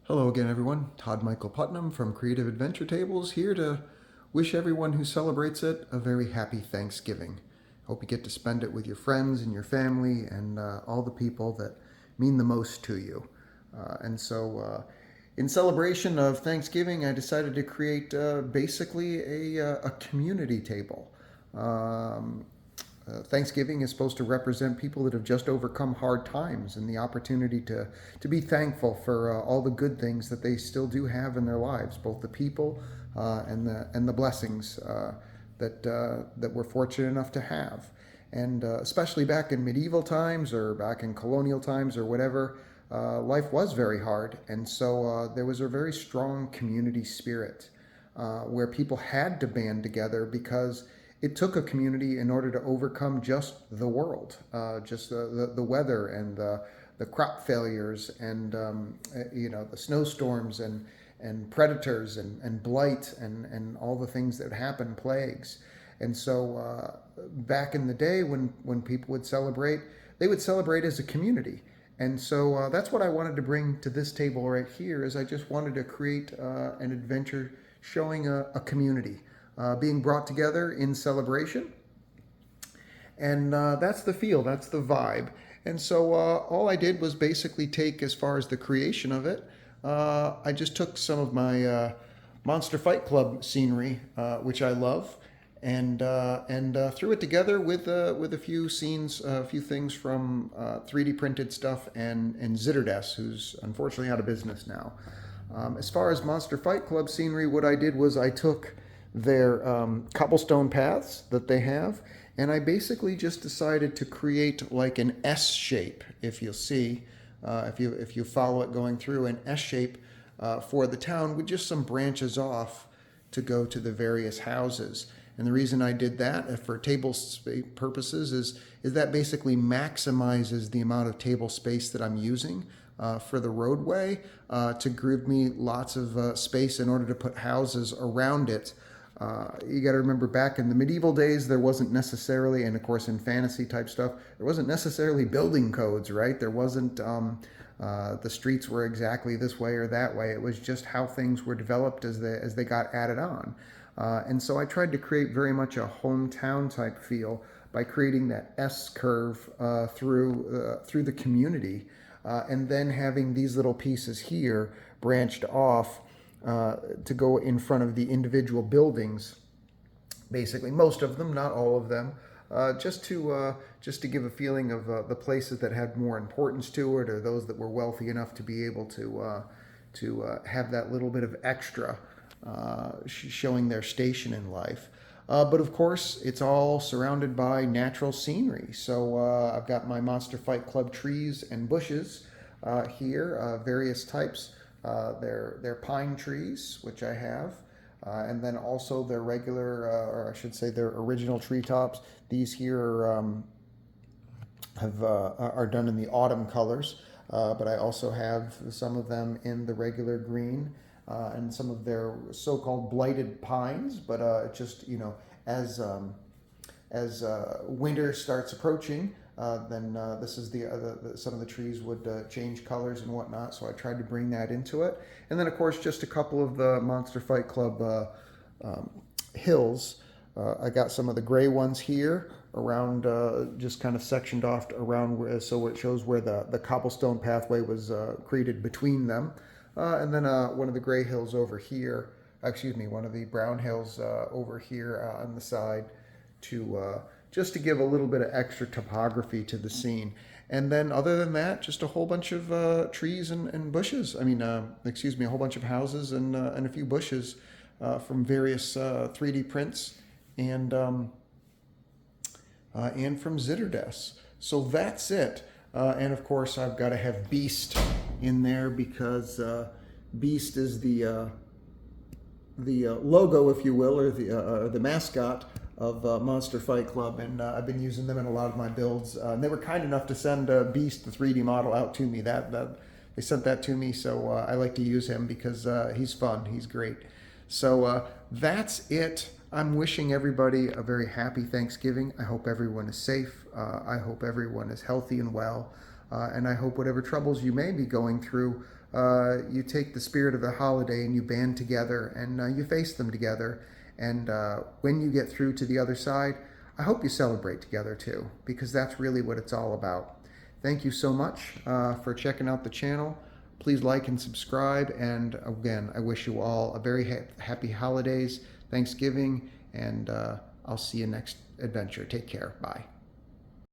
Hello again, everyone. Todd Michael Putnam from Creative Adventure Tables here to wish everyone who celebrates it a very happy Thanksgiving. Hope you get to spend it with your friends and your family and all the people that mean the most to you. In celebration of Thanksgiving, I decided to create basically a community table. Um, Thanksgiving is supposed to represent people that have just overcome hard times and the opportunity to be thankful for all the good things that they still do have in their lives, both the people and the blessings that we're fortunate enough to have. And especially back in medieval times or back in colonial times or whatever, life was very hard. And so there was a very strong community spirit where people had to band together because it took a community in order to overcome just the world, just the weather and the crop failures and the snowstorms and predators and blight and all the things that happen, plagues. And so back in the day when people would celebrate, they would celebrate as a community. And so that's what I wanted to bring to this table right here is I just wanted to create an adventure showing a community being brought together in celebration. And that's the feel, that's the vibe. And so all I did was basically take, as far as the creation of it, I just took some of my Monster Fight Club scenery, which I love, and threw it together with a few scenes, a few things from 3D printed stuff and Zitterdes, who's unfortunately out of business now. As far as Monster Fight Club scenery, what I did was I took their cobblestone paths that they have, and I basically just decided to create like an S shape. If you'll see, if you follow it going through an S shape for the town with just some branches off to go to the various houses. And the reason I did that for table space purposes is that basically maximizes the amount of table space that I'm using for the roadway to give me lots of space in order to put houses around it. You got to remember back in the medieval days, there wasn't necessarily, and of course in fantasy type stuff, there wasn't necessarily building codes, right? There wasn't the streets were exactly this way or that way. It was just how things were developed as they got added on. And so I tried to create very much a hometown type feel by creating that S curve through the community, and then having these little pieces here branched off to go in front of the individual buildings. Basically, most of them, not all of them, just to give a feeling of the places that had more importance to it, or those that were wealthy enough to be able to have that little bit of extra showing their station in life. But of course, it's all surrounded by natural scenery. So I've got my Monster Fight Club trees and bushes here, various types. They're pine trees, which I have, and then also their regular, or I should say their original treetops. These here are done in the autumn colors, but I also have some of them in the regular green. And some of their so-called blighted pines, but just as winter starts approaching, then this is some of the trees would change colors and whatnot. So I tried to bring that into it, and then of course just a couple of the Monster Fight Club hills. I got some of the gray ones here around, just kind of sectioned off around, so it shows where the cobblestone pathway was created between them. And then one of the gray hills over here, one of the brown hills over here on the side to just to give a little bit of extra topography to the scene. And then other than that, just a whole bunch of trees and bushes. A whole bunch of houses and a few bushes from various 3D prints and from Zitterdes. So that's it. And of course, I've got to have Beast in there because Beast is the logo, if you will, or the mascot of Monster Fight Club, and I've been using them in a lot of my builds. And they were kind enough to send Beast, the 3D model, out to me. They sent that to me, so I like to use him because he's fun. He's great. So that's it. I'm wishing everybody a very happy Thanksgiving. I hope everyone is safe. I hope everyone is healthy and well. And I hope whatever troubles you may be going through, you take the spirit of the holiday and you band together and you face them together. And when you get through to the other side, I hope you celebrate together too, because that's really what it's all about. Thank you so much for checking out the channel. Please like and subscribe. And again, I wish you all a very happy holidays, Thanksgiving, and I'll see you next adventure. Take care. Bye.